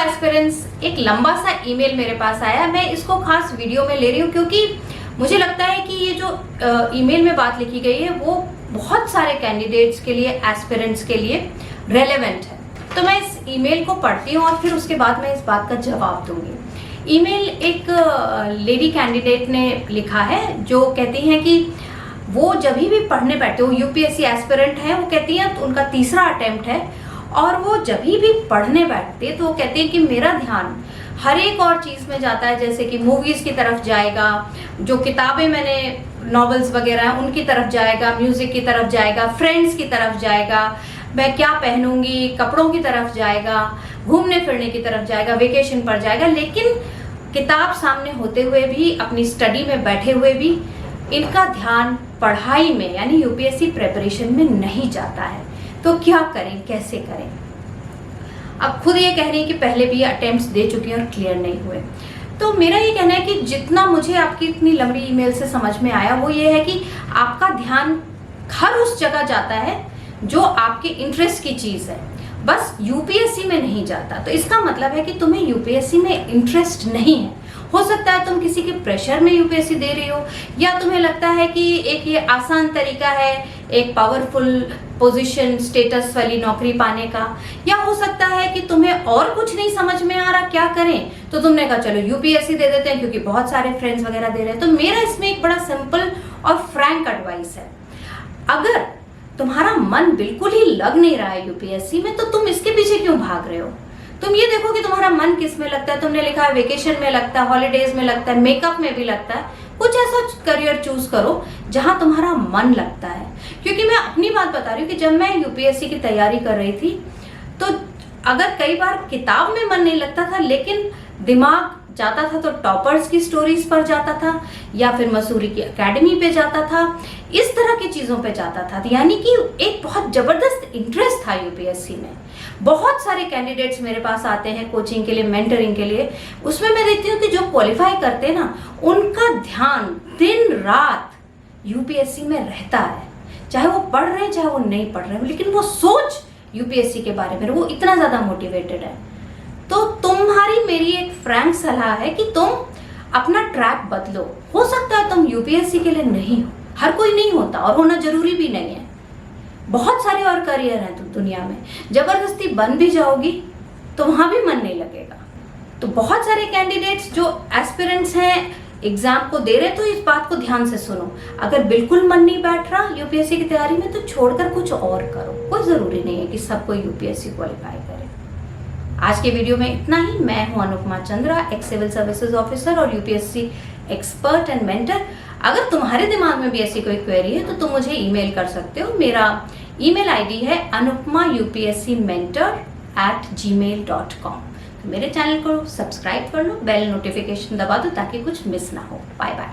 Aspirants, एक लंबा सा ईमेल मेरे पास आया। मैं इसको खास वीडियो में ले रही हूँ क्योंकि मुझे लगता है कि ये जो ईमेल में बात लिखी गई है वो बहुत सारे कैंडिडेट्स के लिए, एस्पिरेंट्स के लिए रेलेवेंट है। तो मैं इस ईमेल को पढ़ती हूँ और फिर उसके बाद मैं इस बात का जवाब दूंगी। ईमेल एक लेडी कैंडिडेट ने लिखा है जो कहती हैं कि वो जब भी पढ़ने बैठते, वो यूपीएससी एस्पिरेंट है, वो कहती हैं तो उनका तीसरा अटेम्प्ट है और वो जब भी पढ़ने बैठते तो वो कहते हैं कि मेरा ध्यान हर एक और चीज़ में जाता है, जैसे कि मूवीज़ की तरफ जाएगा, जो किताबें मैंने नॉवेल्स वगैरह हैं उनकी तरफ जाएगा, म्यूज़िक की तरफ जाएगा, फ्रेंड्स की तरफ जाएगा, मैं क्या पहनूंगी, कपड़ों की तरफ जाएगा, घूमने फिरने की तरफ जाएगा, वेकेशन पर जाएगा। लेकिन किताब सामने होते हुए भी, अपनी स्टडी में बैठे हुए भी इनका ध्यान पढ़ाई में यानी यूपीएससी प्रिपरेशन में नहीं जाता है। तो क्या करें, कैसे करें? अब खुद ये कह रही है कि पहले भी अटेम्प्ट्स दे चुकी हैं और क्लियर नहीं हुए। तो मेरा ये कहना है कि जितना मुझे आपकी इतनी लंबी ईमेल से समझ में आया वो ये है कि आपका ध्यान हर उस जगह जाता है जो आपके इंटरेस्ट की चीज़ है, बस यूपीएससी में नहीं जाता। तो इसका मतलब है कि तुम्हें यूपीएससी में इंटरेस्ट नहीं है। हो सकता है तुम किसी के प्रेशर में यूपीएससी दे रही हो, या तुम्हें लगता है कि एक ये आसान तरीका है एक पावरफुल पोजीशन, स्टेटस वाली नौकरी पाने का, या हो सकता है कि तुम्हें और कुछ नहीं समझ में आ रहा क्या करें, तो तुमने कहा चलो यूपीएससी दे देते हैं क्योंकि बहुत सारे फ्रेंड्स वगैरह दे रहे हैं। तो मेरा इसमें एक बड़ा सिंपल और फ्रैंक एडवाइस है, अगर तुम्हारा मन बिल्कुल ही लग नहीं रहा है यूपीएससी में तो तुम इसके पीछे क्यों भाग रहे हो? तुम ये देखो कि तुम्हारा मन किस में लगता है। तुमने लिखा है वेकेशन में लगता है, हॉलीडेज में लगता है, मेकअप में भी लगता है। कुछ ऐसा करियर चूज करो जहां तुम्हारा मन लगता है। क्योंकि मैं अपनी बात बता रही हूँ कि जब मैं यूपीएससी की तैयारी कर रही थी तो अगर कई बार किताब में मन नहीं लगता था लेकिन दिमाग जाता था तो टॉपर्स की स्टोरीज पर जाता था या फिर मसूरी की एकेडमी पे जाता था, इस तरह की चीजों पे जाता था। यानी कि एक बहुत जबरदस्त इंटरेस्ट था यूपीएससी में। बहुत सारे कैंडिडेट्स मेरे पास आते हैं कोचिंग के लिए, मेंटरिंग के लिए। उसमें मैं देखती हूँ कि जो क्वालिफाई करते हैं ना, उनका ध्यान दिन रात यूपीएससी में रहता है। चाहे वो पढ़ रहे हैं चाहे वो नहीं पढ़ रहे हैं, लेकिन वो सोच यूपीएससी के बारे में, वो इतना ज्यादा मोटिवेटेड है। तो तुम्हारी मेरी एक फ्रैंक सलाह है कि तुम अपना ट्रैक बदलो। हो सकता है तुम यूपीएससी के लिए नहीं हो, हर कोई नहीं होता और होना जरूरी भी नहीं है। बहुत सारे और करियर हैं तुम दुनिया में, जबरदस्ती बन भी जाओगी तो वहां भी मन नहीं लगेगा। तो बहुत सारे कैंडिडेट्स जो एस्पिरेंट्स हैं एग्जाम को दे रहे, तो इस बात को ध्यान से सुनो। अगर बिल्कुल मन नहीं बैठ रहा यूपीएससी की तैयारी में तो छोड़कर कुछ और करो। कोई जरूरी नहीं है कि सबको यूपीएससी क्वालिफाई करे। आज के वीडियो में इतना ही। मैं हूं Anupama Chandra, ex civil services officer और यूपीएससी एक्सपर्ट एंड मेंटर। अगर तुम्हारे दिमाग में भी ऐसी कोई क्वेरी है तो तुम मुझे ईमेल कर सकते हो। मेरा ईमेल आईडी है anupmaupscmentor@gmail.com। मेरे चैनल को सब्सक्राइब कर लो, बेल नोटिफिकेशन दबा दो ताकि कुछ मिस ना हो। Bye bye.